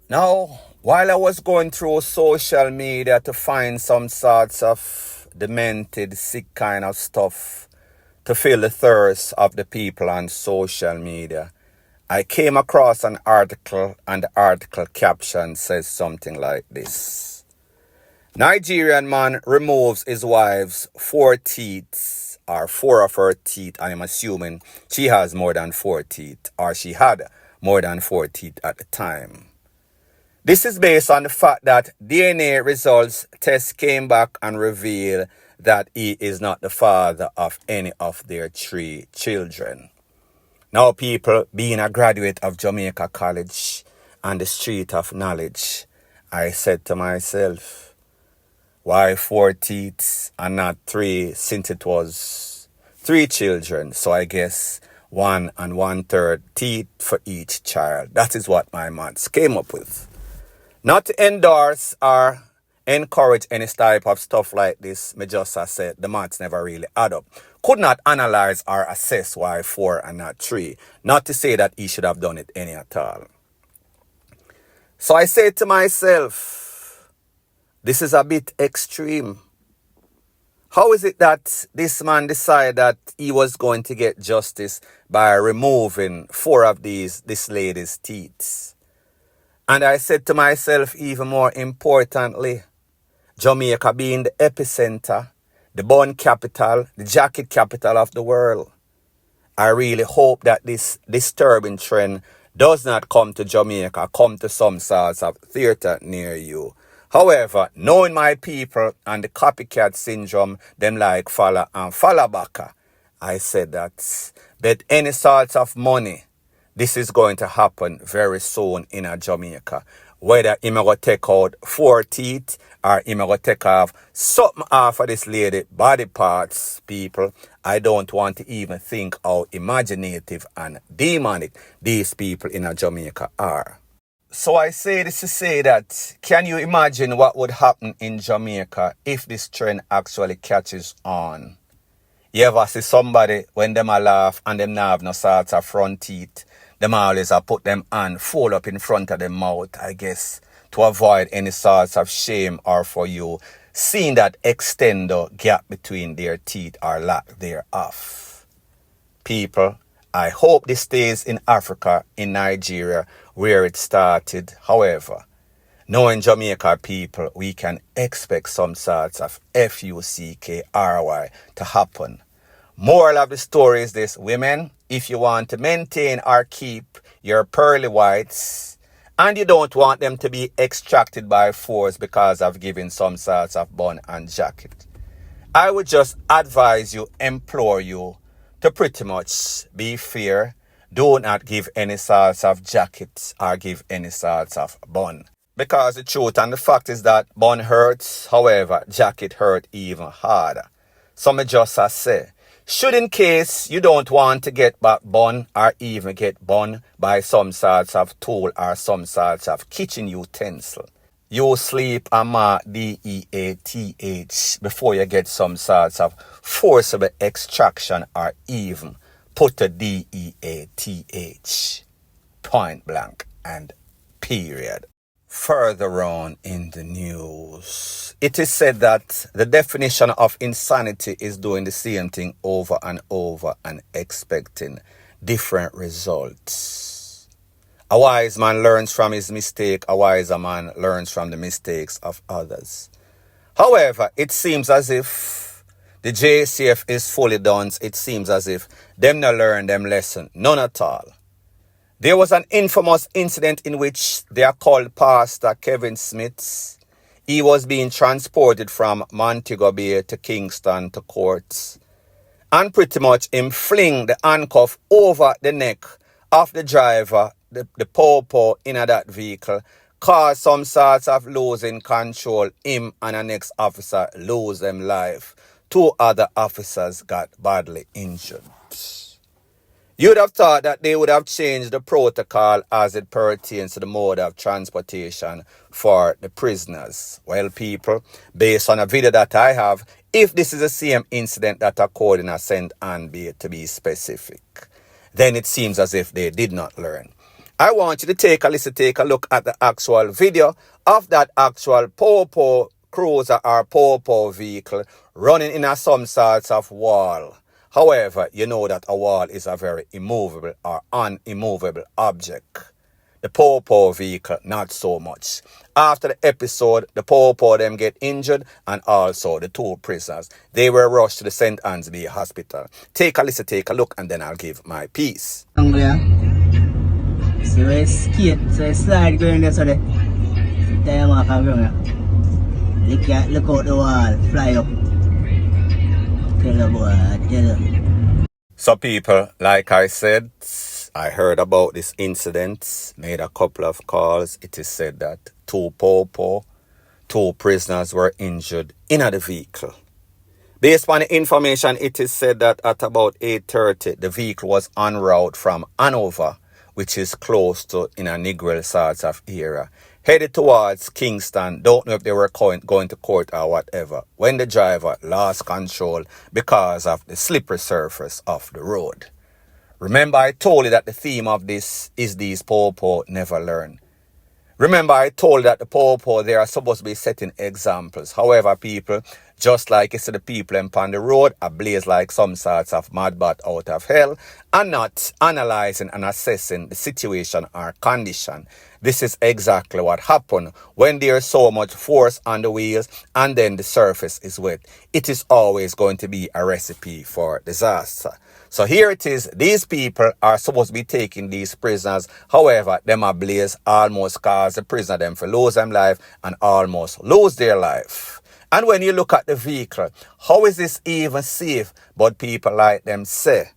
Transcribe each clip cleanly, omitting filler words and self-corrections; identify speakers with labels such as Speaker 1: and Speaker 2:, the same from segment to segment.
Speaker 1: Now, while I was going through social media to find some sorts of demented, sick kind of stuff to fill the thirst of the people on social media, I came across an article, and the article caption says something like this. Nigerian man removes his wife's 4 teeth, or 4 of her teeth. I am assuming she has more than 4 teeth, or she had more than 4 teeth at the time. This is based on the fact that DNA results tests came back and revealed that he is not the father of any of their 3 children. Now, people, being a graduate of Jamaica College and the street of knowledge, I said to myself, why 4 teeth and not 3, since it was 3 children? So I guess 1 1/3 teeth for each child. That is what my maths came up with. Not to endorse or encourage any type of stuff like this, me just said the maths never really add up. Could not analyze or assess why 4 and not 3. Not to say that he should have done it any at all. So I said to myself, this is a bit extreme. How is it that this man decided that he was going to get justice by removing 4 of this lady's teeth? And I said to myself, even more importantly, Jamaica being the epicenter, the bun capital, the jacket capital of the world, I really hope that this disturbing trend does not come to Jamaica, come to some sorts of theater near you. However, knowing my people and the copycat syndrome, them like follow and follow back, I said that bet any sorts of money, this is going to happen very soon in a Jamaica. Whether him going to take out 4 teeth or him going to take off something off of this lady body parts, people, I don't want to even think how imaginative and demonic these people in a Jamaica are. So I say this to say that, can you imagine what would happen in Jamaica if this trend actually catches on? You ever see somebody when them a laugh and them not have no sorts of front teeth? Them always put them hand fold up in front of their mouth, I guess, to avoid any sorts of shame or for you seeing that extendo gap between their teeth or lack thereof. People, I hope this stays in Africa, in Nigeria, where it started. However, knowing Jamaica people, we can expect some sorts of FUCKRY to happen. Moral of the story is this: women, if you want to maintain or keep your pearly whites and you don't want them to be extracted by force because of giving some sorts of bun and jacket, I would just advise you, implore you to pretty much be fair. Do not give any sorts of jackets or give any sorts of bun. Because the truth and the fact is that bun hurts, however, jacket hurt even harder. So me just say, should in case you don't want to get back bun or even get bun by some sorts of tool or some sorts of kitchen utensil, you sleep a mark DEATH before you get some sorts of forcible extraction or even put a DEATH. Point blank and period. Further on in the news, it is said that the definition of insanity is doing the same thing over and over and expecting different results. A wise man learns from his mistake. A wiser man learns from the mistakes of others. However, it seems as if the JCF is fully done. It seems as if them not learn them lesson. None at all. There was an infamous incident in which they are called Pastor Kevin Smith. He was being transported from Montego Bay to Kingston to court. And pretty much him fling the handcuff over the neck of the driver, the popo in that vehicle, caused some sorts of losing control. Him and the next officer lose them life. 2 other officers got badly injured. You would have thought that they would have changed the protocol as it pertains to the mode of transportation for the prisoners. Well, people, based on a video that I have, if this is the same incident that occurred in St. Anne Bay, to be specific, then it seems as if they did not learn. I want you to take a listen, take a look at the actual video of that actual Popo cruiser or Popo vehicle running in some sorts of wall. However, you know that a wall is a very immovable or unimmovable object. The Popo vehicle, not so much. After the episode, the Popo them get injured and also the two prisoners. They were rushed to the St. Ansby Hospital. Take a listen, take a look, and then I'll give my piece.
Speaker 2: So I skate, so I slide going there, so the time off of ground. Look out the wall, fly up. Tell the boy, tell him.
Speaker 1: So people, like I said, I heard about this incident, made a couple of calls. It is said that two prisoners were injured in the vehicle. Based on the information, it is said that at about 8:30, the vehicle was en route from Hanover, which is close to in a Negril sorts of area, headed towards Kingston. Don't know if they were going to court or whatever, when the driver lost control because of the slippery surface of the road. Remember, I told you that the theme of this is these Popo never learn. Remember, I told you that the Popo, they are supposed to be setting examples. However, people, just like you see the people upon the road, ablaze like some sorts of mad bat out of hell, and not analyzing and assessing the situation or condition. This is exactly what happened when there is so much force on the wheels and then the surface is wet. It is always going to be a recipe for disaster. So here it is. These people are supposed to be taking these prisoners. However, them ablaze almost cause the prisoner them for lose them life and almost lose their life. And when you look at the vehicle, how is this even safe? But people like them say,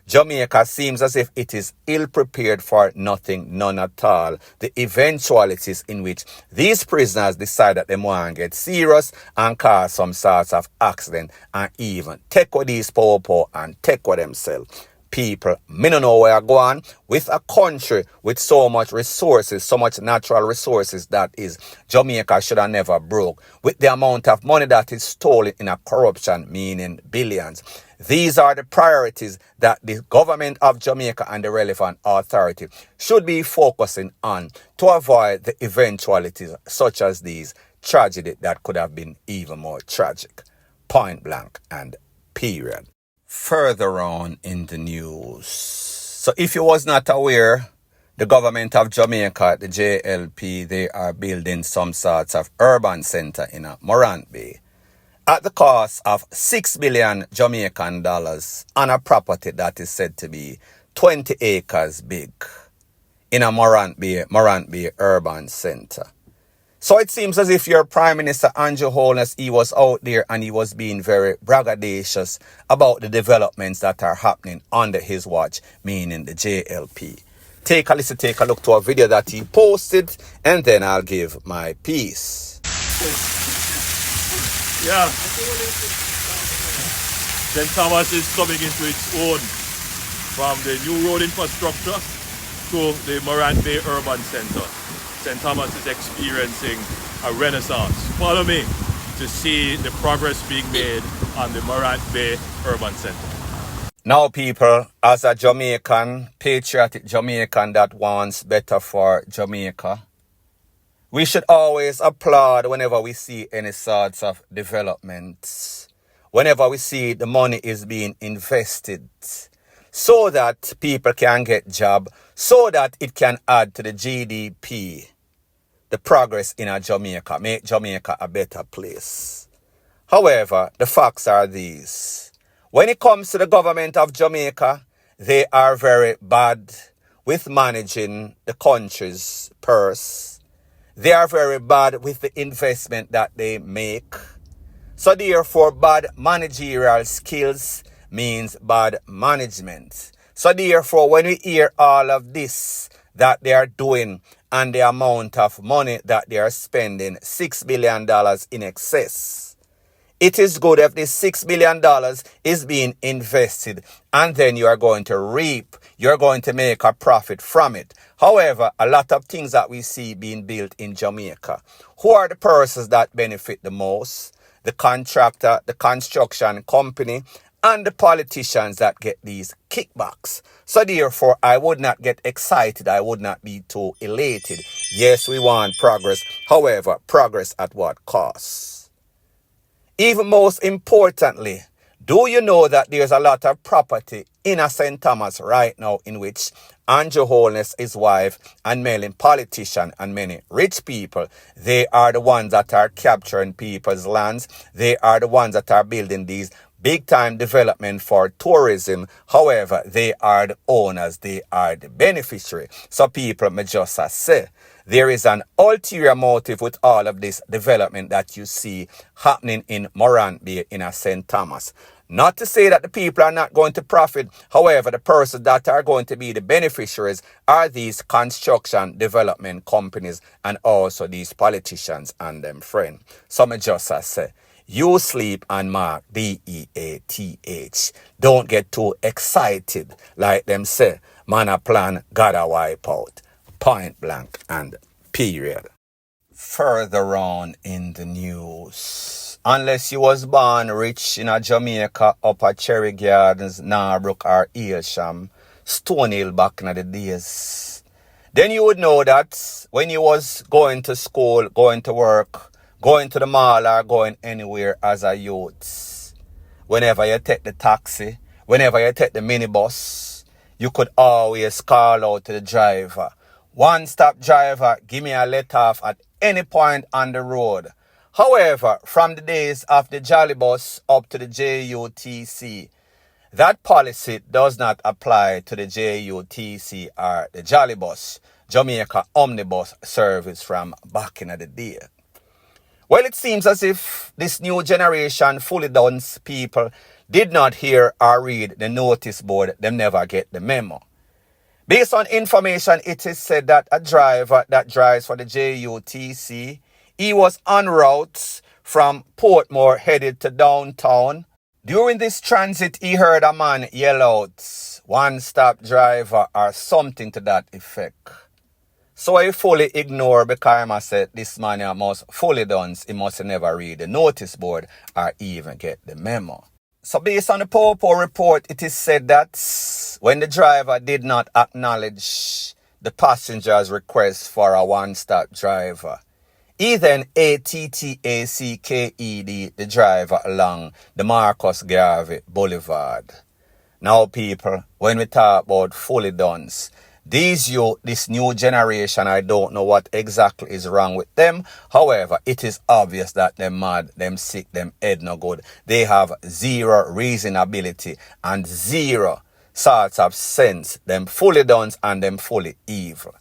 Speaker 1: Jamaica seems as if it is ill-prepared for nothing, none at all. The eventualities in which these prisoners decide that they want to get serious and cause some sorts of accident and even take with these Popo and take with themselves. People, me don't know where I go on with a country with so much resources, so much natural resources that is Jamaica should have never broke. With the amount of money that is stolen in a corruption, meaning billions. These are the priorities that the government of Jamaica and the relevant authority should be focusing on to avoid the eventualities such as these tragedy that could have been even more tragic. Point blank and period. Further on in the news. So if you was not aware, the government of Jamaica, the JLP, they are building some sorts of urban center in Morant Bay at the cost of 6 billion Jamaican dollars on a property that is said to be 20 acres big in a Morant Bay urban center. So it seems as if your Prime Minister Andrew Holness, he was out there and he was being very braggadocious about the developments that are happening under his watch, meaning the JLP. Take a listen, take a look to a video that he posted, and then I'll give my piece.
Speaker 3: Yeah. St. Thomas is coming into its own from the new road infrastructure to the Morant Bay Urban Centre. St. Thomas is experiencing a renaissance. Follow me to see the progress being made on the Morant Bay Urban Centre.
Speaker 1: Now, people, as a Jamaican, patriotic Jamaican that wants better for Jamaica, we should always applaud whenever we see any sorts of developments, whenever we see the money is being invested, so that people can get job, so that it can add to the GDP. The progress in Jamaica, make Jamaica a better place. However, the facts are these. When it comes to the government of Jamaica, they are very bad with managing the country's purse. They are very bad with the investment that they make. So therefore, bad managerial skills means bad management. So therefore, when we hear all of this that they are doing and the amount of money that they are spending, $6 billion in excess, it is good if this $6 billion is being invested and then you are going to reap, you're going to make a profit from it. However, a lot of things that we see being built in Jamaica, who are the persons that benefit the most? The contractor, the construction company, and the politicians that get these kickbacks. So therefore, I would not get excited. I would not be too elated. Yes, we want progress. However, progress at what cost? Even most importantly, do you know that there's a lot of property in a St. Thomas right now in which Andrew Holness, his wife, and many politicians and many rich people, they are the ones that are capturing people's lands. They are the ones that are building these big-time development for tourism. However, they are the owners. They are the beneficiary. So people may just say, there is an ulterior motive with all of this development that you see happening in Morant Bay in a St. Thomas. Not to say that the people are not going to profit. However, the persons that are going to be the beneficiaries are these construction development companies and also these politicians and them friends. Some just say, you sleep and mark DEATH. Don't get too excited like them say. Man a plan, gotta wipe out. Point blank and period. Further on in the news, unless you was born rich in a Jamaica, up at Cherry Gardens, Narbrook or Aylsham, Stone Hill back in the days, then you would know that when you was going to school, going to work, going to the mall or going anywhere as a youth, whenever you take the taxi, whenever you take the minibus, you could always call out to the driver, one-stop driver, give me a let off at any point on the road. However, from the days of the Jolly Bus up to the JUTC, that policy does not apply to the JUTC or the Jolly Bus, Jamaica Omnibus service from back in the day. Well, it seems as if this new generation fully done people did not hear or read the notice board. Them never get the memo. Based on information, it is said that a driver that drives for the JUTC, he was en route from Portmore headed to downtown. During this transit, he heard a man yell out, one-stop driver or something to that effect. So I fully ignore because I said this man must fully done. He must never read the notice board or even get the memo. So based on the Popo report, it is said that when the driver did not acknowledge the passenger's request for a one-stop driver, he then ATTACKED the driver along the Marcus Garvey Boulevard. Now people, when we talk about fully dones, this new generation, I don't know what exactly is wrong with them. However, it is obvious that them mad, them sick, them head no good. They have zero reasonability and zero sorts of sense. Them fully done and them fully evil.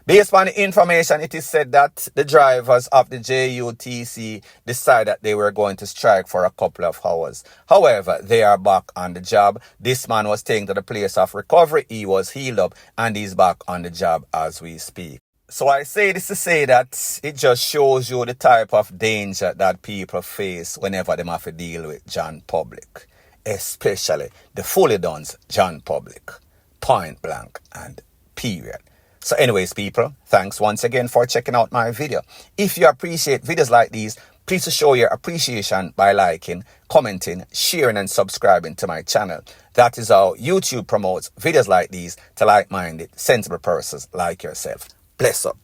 Speaker 1: Based on the information, it is said that the drivers of the JUTC decided that they were going to strike for a couple of hours. However, they are back on the job. This man was taken to the place of recovery. He was healed up and he's back on the job as we speak. So I say this to say that it just shows you the type of danger that people face whenever they have to deal with John Public. Especially the fully done John Public. Point blank and period. So anyways, people, thanks once again for checking out my video. If you appreciate videos like these, please show your appreciation by liking, commenting, sharing and subscribing to my channel. That is how YouTube promotes videos like these to like-minded, sensible persons like yourself. Bless up.